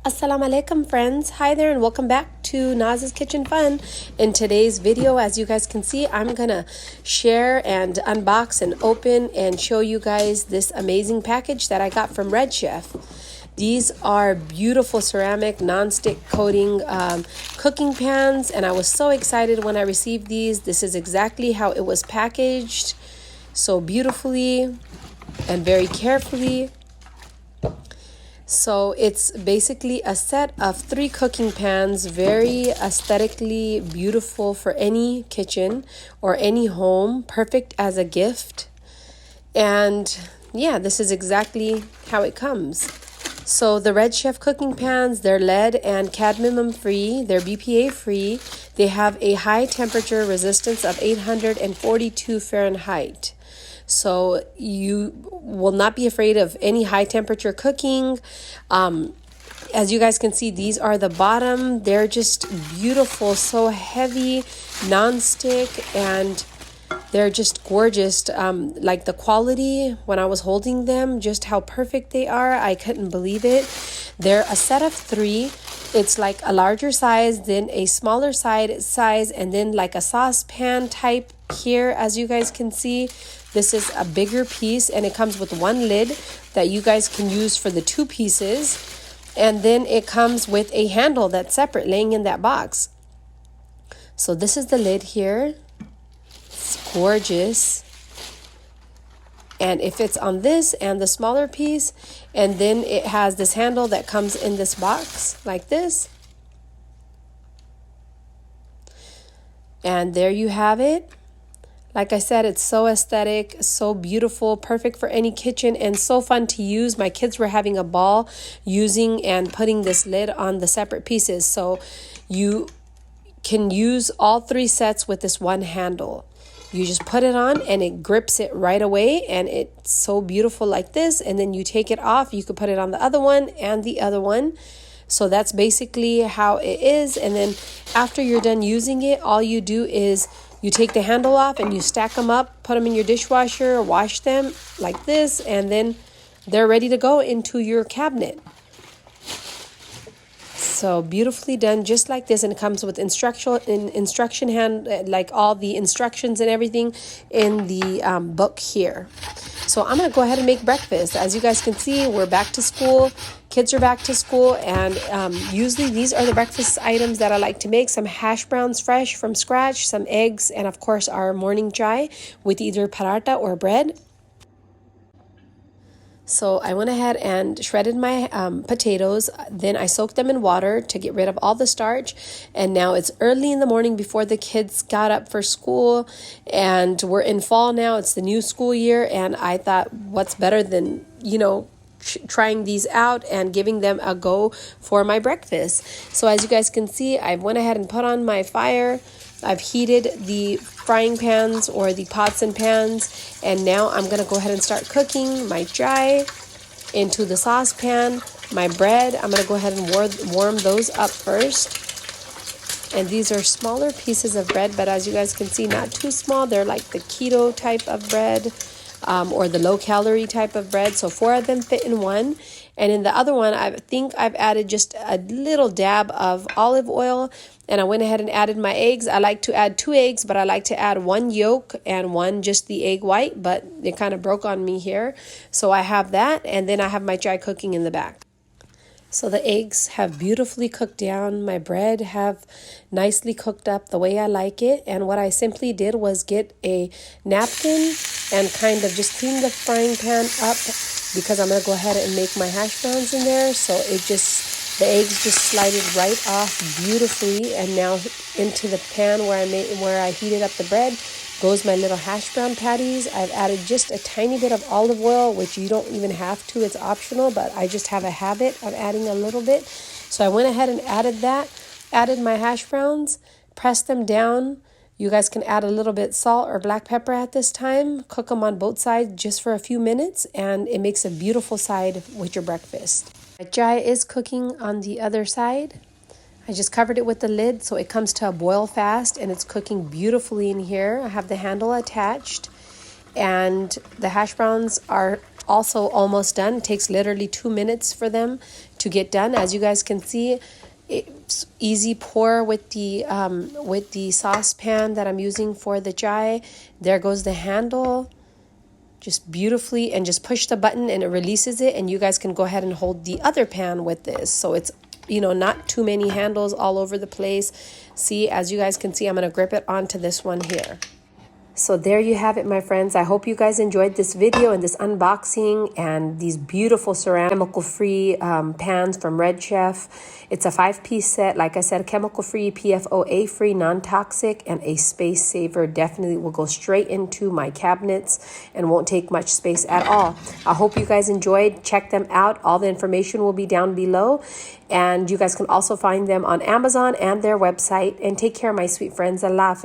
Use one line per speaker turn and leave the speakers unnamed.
Assalamu alaikum friends. Hi there and welcome back to Naz's Kitchen Fun. In today's video, as you guys can see, I'm gonna share and unbox and open and show you guys this amazing package that I got from Redchef. These are beautiful ceramic non-stick coating cooking pans, and I was so excited when I received these. This is exactly how it was packaged, so beautifully and very carefully. So it's basically a set of 3 cooking pans, very aesthetically beautiful for any kitchen or any home, perfect as a gift. And yeah, this is exactly how it comes. So the Redchef cooking pans, they're lead and cadmium free, they're BPA free, they have a high temperature resistance of 842 Fahrenheit. So you will not be afraid of any high temperature cooking. As you guys can see, these are the bottom. They're just beautiful, so heavy, non-stick, and they're just gorgeous. Like the quality when I was holding them, just how perfect they are. I couldn't believe it. They're a set of 3. It's like a larger size, then a smaller size, and then like a saucepan type here, as you guys can see. This is a bigger piece, and it comes with one lid that you guys can use for the 2 pieces. And then it comes with a handle that's separate laying in that box. So this is the lid here. It's gorgeous. And it fits on this and the smaller piece. And then it has this handle that comes in this box like this. And there you have it. Like I said, it's so aesthetic, so beautiful, perfect for any kitchen, and so fun to use. My kids were having a ball using and putting this lid on the separate pieces. So you can use all 3 sets with this one handle. You just put it on and it grips it right away, and it's so beautiful like this. And then you take it off. You could put it on the other one and the other one. So that's basically how it is. And then after you're done using it, all you do is you take the handle off and you stack them up, put them in your dishwasher, wash them like this, and then they're ready to go into your cabinet. So beautifully done, just like this, and it comes with instruction hand, like all the instructions and everything in the book here. So I'm gonna go ahead and make breakfast. As you guys can see, we're back to school. Kids are back to school, and usually these are the breakfast items that I like to make. Some hash browns fresh from scratch, some eggs, and of course our morning chai with either paratha or bread. So I went ahead and shredded my potatoes. Then I soaked them in water to get rid of all the starch. And now it's early in the morning before the kids got up for school. And we're in fall now. It's the new school year. And I thought, what's better than, trying these out and giving them a go for my breakfast. So as you guys can see, I went ahead and put on my fire. I've heated the frying pans or the pots and pans, and now I'm going to go ahead and start cooking my chai into the saucepan. My bread, I'm going to go ahead and warm those up first. And these are smaller pieces of bread, but as you guys can see, not too small. They're like the keto type of bread or the low-calorie type of bread. So 4 of them fit in one. And in the other one, I think I've added just a little dab of olive oil, and I went ahead and added my eggs. I like to add 2 eggs, but I like to add 1 yolk and 1 just the egg white, but it kind of broke on me here. So I have that, and then I have my chai cooking in the back. So the eggs have beautifully cooked down. My bread have nicely cooked up the way I like it. And what I simply did was get a napkin and kind of just clean the frying pan up, because I'm going to go ahead and make my hash browns in there. So the eggs just slided right off beautifully. And now into the pan where I heated up the bread goes my little hash brown patties. I've added just a tiny bit of olive oil, which you don't even have to. It's optional, but I just have a habit of adding a little bit. So I went ahead and added my hash browns, pressed them down. You guys can add a little bit salt or black pepper at this time. Cook them on both sides just for a few minutes, and it makes a beautiful side with your breakfast. My chai is cooking on the other side. I just covered it with the lid so it comes to a boil fast, and it's cooking beautifully in here. I have the handle attached, and the hash browns are also almost done. It takes literally 2 minutes for them to get done. As you guys can see, it's easy pour with the saucepan that I'm using for the chai. There goes the handle, just beautifully, and just push the button and it releases it, and you guys can go ahead and hold the other pan with this. So it's, you know, not too many handles all over the place. See, as you guys can see, I'm going to grip it onto this one here. So there you have it, my friends. I hope you guys enjoyed this video and this unboxing and these beautiful ceramic chemical-free pans from Redchef. It's a 5-piece set. Like I said, chemical-free, PFOA-free, non-toxic, and a space saver. Definitely will go straight into my cabinets and won't take much space at all. I hope you guys enjoyed. Check them out. All the information will be down below. And you guys can also find them on Amazon and their website. And take care, my sweet friends. Allah Hafiz.